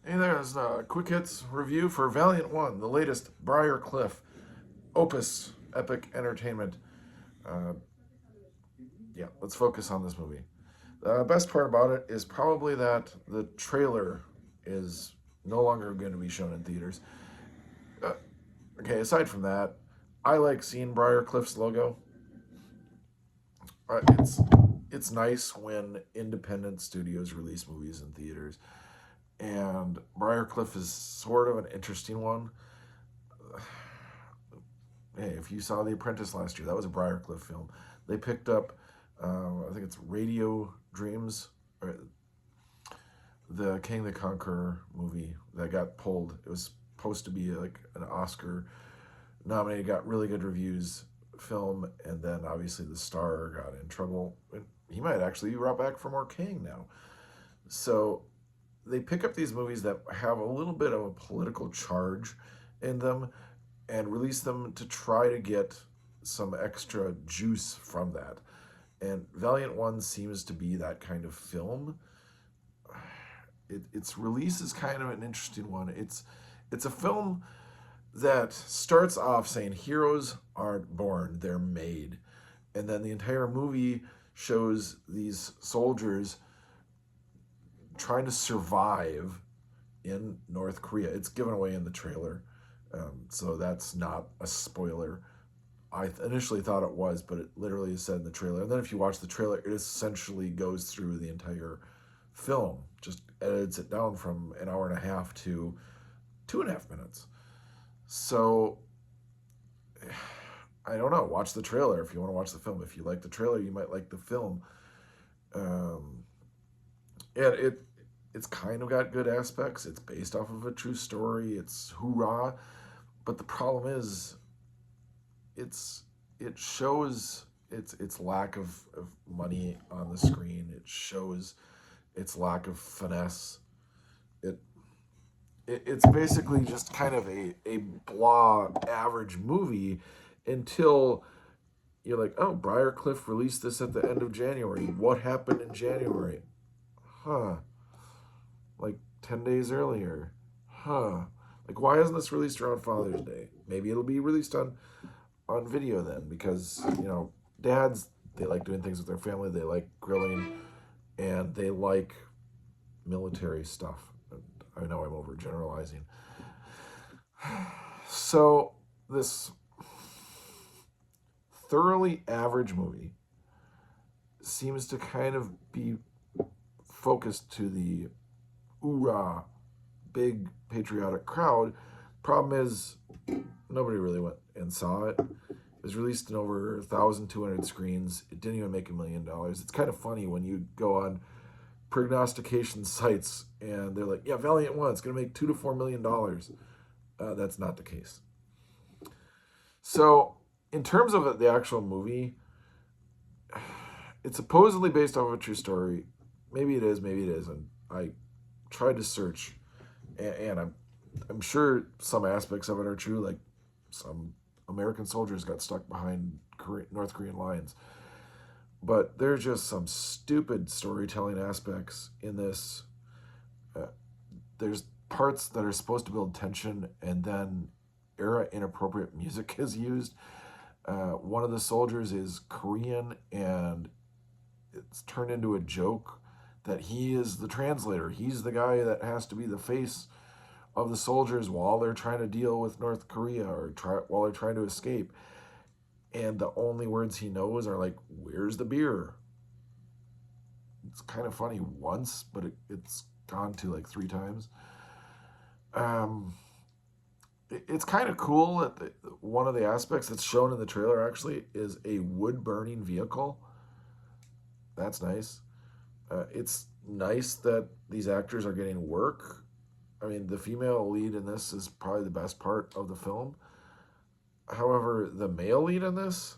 Hey, there's a quick hits review for Valiant One, the latest Briarcliff opus epic entertainment. Uh, yeah, let's focus on this movie. The best part about it is probably that the trailer is no longer going to be shown in theaters. Uh, okay, aside from that, I like seeing Briarcliff's logo. It's nice when independent studios release movies in theaters, and Briarcliff is sort of an interesting one. Hey, if you saw The Apprentice last year, that was a Briarcliff film. They picked up, I think it's Radio Dreams, or the King the Conqueror movie that got pulled. It was supposed to be like an Oscar nominated, got really good reviews film, and then obviously the star got in trouble. He might actually be brought back for more King now. So they pick up these movies that have a little bit of a political charge in them and release them to try to get some extra juice from that. And Valiant One seems to be that kind of film. Its release is kind of an interesting one. It's a film that starts off saying heroes aren't born, they're made. And then the entire movie shows these soldiers trying to survive in North Korea. It's given away in the trailer, so that's not a spoiler. I initially thought it was, but it literally is said in the trailer. And then if you watch the trailer, it essentially goes through the entire film, just edits it down from an hour and a half to 2.5 minutes. So I don't know. Watch the trailer if you want to watch the film. If you like the trailer, you might like the film. Um, and it's kind of got good aspects. It's based off of a true story. It's hoorah, but the problem is, it shows its lack of money on the screen. It shows its lack of finesse. It, it's basically just kind of a blah average movie until you're like, oh, Briarcliff released this at the end of January. What happened in January? Huh. Like 10 days earlier. Huh. Like, why isn't this released around Father's Day? Maybe it'll be released on video then, because, dads, they like doing things with their family, they like grilling, and they like military stuff. I know I'm overgeneralizing. So, this thoroughly average movie seems to kind of be focused to the oorah, big patriotic crowd. Problem is, nobody really went and saw it. It was released in over 1,200 screens. It didn't even make $1 million. It's kind of funny when you go on prognostication sites and they're like, yeah, Valiant One, it's going to make $2 to $4 million. That's not the case. So, in terms of the actual movie, it's supposedly based off of a true story. Maybe it is, maybe it isn't. I tried to search, and I'm sure some aspects of it are true, like some American soldiers got stuck behind North Korean lines. But there's just some stupid storytelling aspects in this. Uh, there's parts that are supposed to build tension, and then era inappropriate music is used. One of the soldiers is Korean, and it's turned into a joke that he is the translator. He's the guy that has to be the face of the soldiers while they're trying to deal with North Korea, or while they're trying to escape. And the only words he knows are like, "Where's the beer?" It's kind of funny once, but it's gone to like 3 times. Um, it's kind of cool that one of the aspects that's shown in the trailer actually is a wood burning vehicle. That's nice. It's nice that these actors are getting work. I mean, the female lead in this is probably the best part of the film. However, the male lead in this,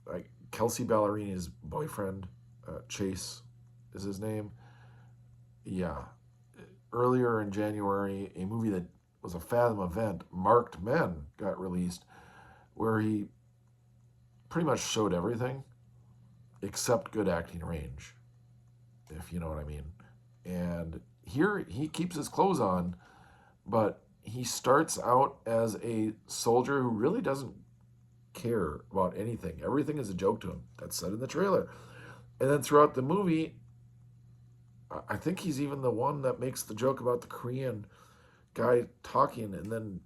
like Kelsey Ballerini's boyfriend, Chase is his name. Yeah. Earlier in January, a movie that was a Fathom event, Marked Men, got released, where he pretty much showed everything except good acting range, if you know what I mean. And here he keeps his clothes on, but he starts out as a soldier who really doesn't care about anything. Everything is a joke to him. That's said in the trailer. And then throughout the movie, I think he's even the one that makes the joke about the Korean guy talking and then,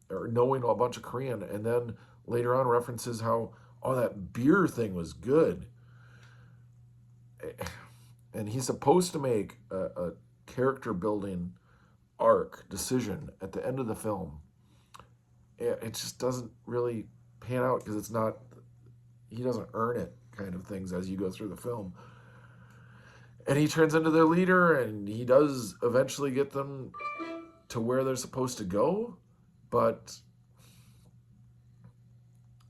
or knowing a bunch of Korean, and then later on references how, oh, that beer thing was good. And he's supposed to make a character building arc decision at the end of the film. It just doesn't really pan out because it's not, he doesn't earn it kind of things as you go through the film. And he turns into their leader, and he does eventually get them to where they're supposed to go, but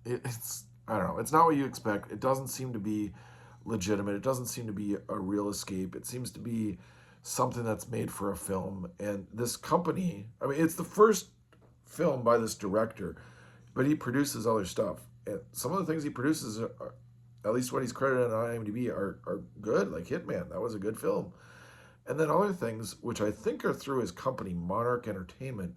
it's, I don't know, it's not what you expect. It doesn't seem to be legitimate. It doesn't seem to be a real escape. It seems to be something that's made for a film. And this company, I mean, it's the first film by this director, but he produces other stuff. And some of the things he produces, at least what he's credited on IMDb, are good, like Hitman. That was a good film. And then other things, which I think are through his company, Monarch Entertainment,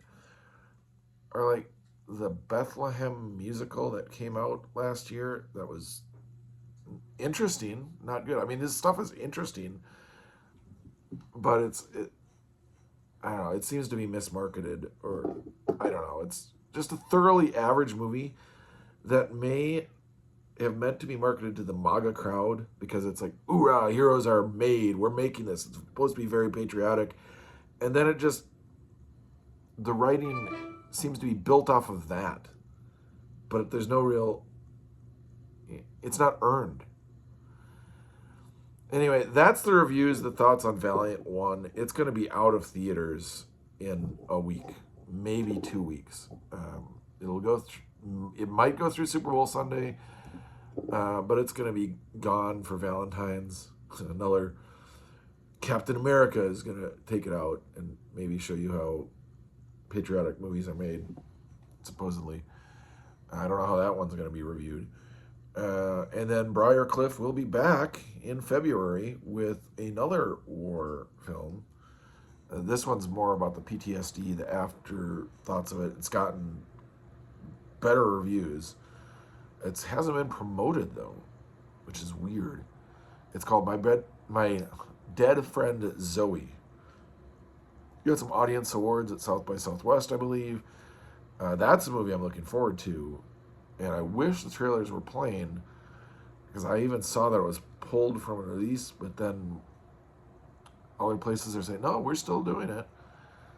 are like the Bethlehem musical that came out last year that was interesting, not good. I mean, this stuff is interesting, but I don't know, it seems to be mismarketed, or I don't know. It's just a thoroughly average movie that may have meant to be marketed to the MAGA crowd because it's like, hoorah, heroes are made. We're making this. It's supposed to be very patriotic. And then the writing seems to be built off of that. But there's no real, it's not earned. Anyway, that's the reviews, the thoughts on Valiant One. It's going to be out of theaters in a week, maybe 2 weeks. It might go through Super Bowl Sunday, but it's going to be gone for Valentine's. Another Captain America is going to take it out and maybe show you how patriotic movies are made, supposedly. I don't know how that one's going to be reviewed. And then Briarcliff will be back in February with another war film. This one's more about the PTSD, the afterthoughts of it. It's gotten better reviews. It hasn't been promoted, though, which is weird. It's called My Dead Friend Zoe. You got some audience awards at South by Southwest, I believe. That's a movie I'm looking forward to. And I wish the trailers were playing, because I even saw that it was pulled from a release, but then other places are saying, no, we're still doing it.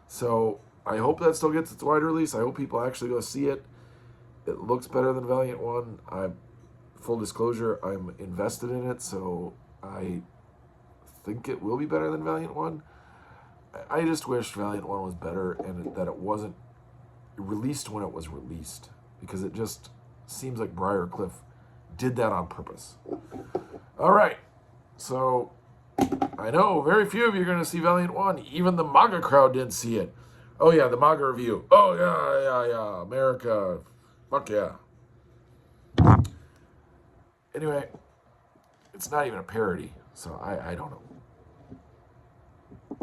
So I hope that still gets its wide release. I hope people actually go see it. It looks better than Valiant One. Full disclosure, I'm invested in it, so I think it will be better than Valiant One. I just wish Valiant One was better and that it wasn't released when it was released, because it just seems like Briarcliff did that on purpose. All right, so I know very few of you are going to see Valiant One. Even the MAGA crowd didn't see it. Oh yeah, the MAGA review. Oh yeah, America. Fuck yeah. Anyway, it's not even a parody, so I don't know.